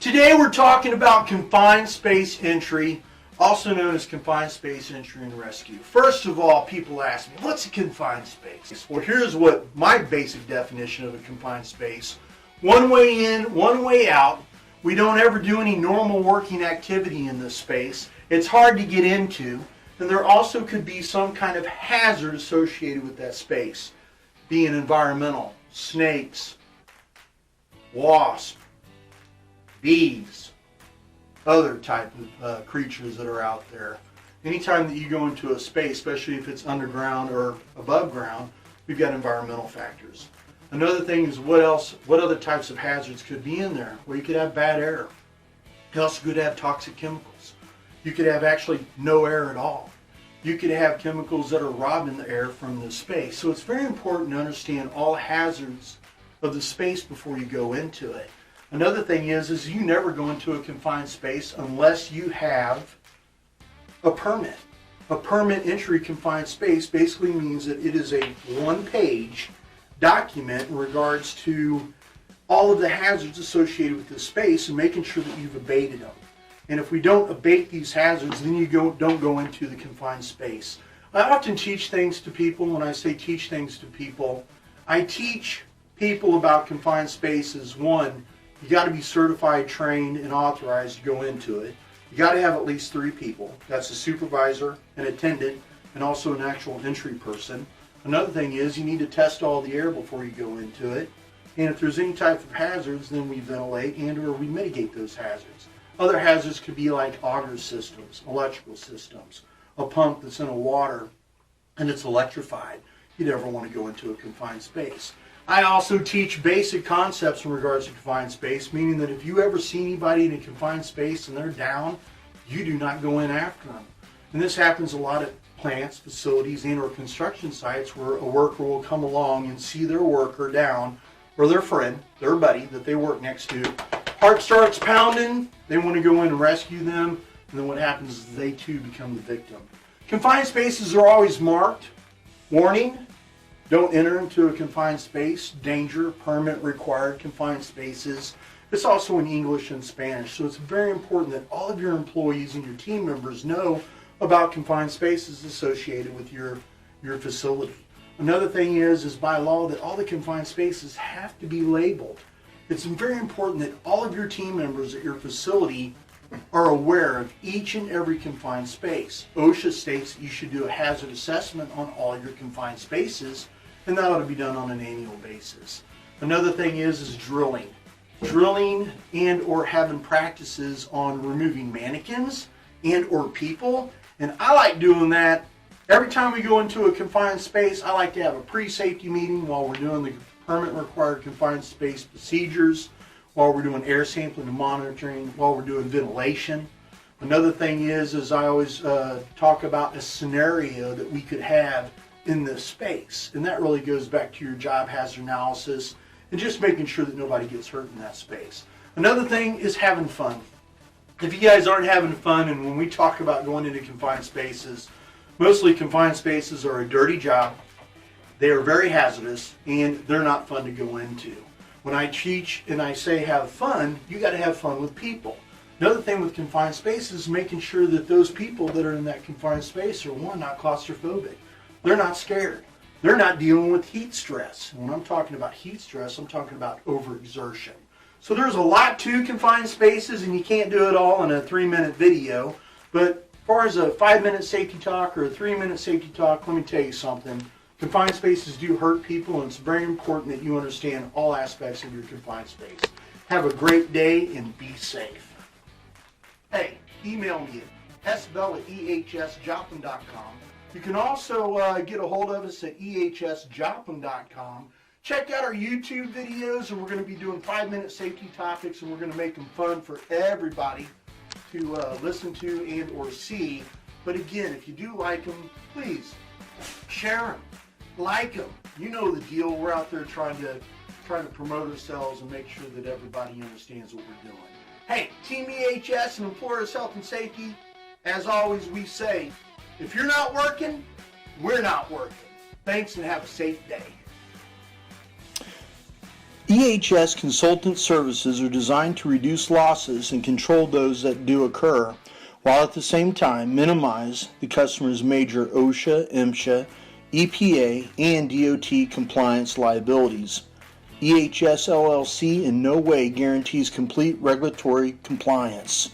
Today we're talking about confined space entry, also known as confined space entry and rescue. First of all, people ask me, what's a confined space? Well, here's what my basic definition of a confined space. One way in, one way out. We don't ever do any normal working activity in this space. It's hard to get into, and there also could be some kind of hazard associated with that space, being environmental, snakes, wasps, bees, other type of creatures that are out there. Anytime that you go into a space, especially if it's underground or above ground, we've got environmental factors. Another thing is what other types of hazards could be in there? Well, you could have bad air. You also could have toxic chemicals. You could have actually no air at all. You could have chemicals that are robbing the air from the space. So it's very important to understand all hazards of the space before you go into it. Another thing is you never go into a confined space unless you have a permit. A permit entry confined space basically means that it is a one-page document in regards to all of the hazards associated with this space and making sure that you've abated them. And if we don't abate these hazards, then you don't go into the confined space. I often teach things to people. When I say teach things to people, I teach people about confined spaces. One, you got to be certified, trained, and authorized to go into it. You got to have at least 3 people. That's a supervisor, an attendant, and also an actual entry person. Another thing is you need to test all the air before you go into it. And if there's any type of hazards, then we ventilate and or we mitigate those hazards. Other hazards could be like auger systems, electrical systems, a pump that's in a water and it's electrified. You never want to go into a confined space. I also teach basic concepts in regards to confined space, meaning that if you ever see anybody in a confined space and they're down, you do not go in after them. And this happens a lot at plants, facilities, and or construction sites where a worker will come along and see their worker down, or their friend, their buddy that they work next to. Heart starts pounding, they want to go in and rescue them, and then what happens is they too become the victim. Confined spaces are always marked. Warning, don't enter into a confined space. Danger, permit required, confined spaces. It's also in English and Spanish, so it's very important that all of your employees and your team members know about confined spaces associated with your facility. Another thing is by law that all the confined spaces have to be labeled. It's very important that all of your team members at your facility are aware of each and every confined space. OSHA states that you should do a hazard assessment on all your confined spaces, and that ought to be done on an annual basis. Another thing is drilling. Drilling and or having practices on removing mannequins and or people. And I like doing that. Every time we go into a confined space, I like to have a pre-safety meeting while we're doing the permit required confined space procedures, while we're doing air sampling and monitoring, while we're doing ventilation. Another thing is I always talk about a scenario that we could have in this space. And that really goes back to your job hazard analysis and just making sure that nobody gets hurt in that space. Another thing is having fun. If you guys aren't having fun, and when we talk about going into confined spaces, mostly confined spaces are a dirty job. They are very hazardous and they're not fun to go into. When I teach and I say have fun, you got to have fun with people. Another thing with confined spaces is making sure that those people that are in that confined space are, one, not claustrophobic. They're not scared. They're not dealing with heat stress. And when I'm talking about heat stress, I'm talking about overexertion. So there's a lot to confined spaces, and you can't do it all in a 3-minute video. But as far as a 5-minute safety talk or a 3-minute safety talk, let me tell you something. Confined spaces do hurt people, and it's very important that you understand all aspects of your confined space. Have a great day and be safe. Hey, email me at sbell@ehsjoplin.com. You can also get a hold of us at ehsjoplin.com. Check out our YouTube videos, and we're going to be doing 5-minute safety topics, and we're going to make them fun for everybody to listen to and or see. But again, if you do like them, please share them, like them. You know the deal. We're out there trying to promote ourselves and make sure that everybody understands what we're doing. Hey, Team EHS and Employers Health and Safety, as always we say, if you're not working, we're not working. Thanks and have a safe day. EHS consultant services are designed to reduce losses and control those that do occur, while at the same time minimize the customer's major OSHA, MSHA, EPA, and DOT compliance liabilities. EHS LLC in no way guarantees complete regulatory compliance.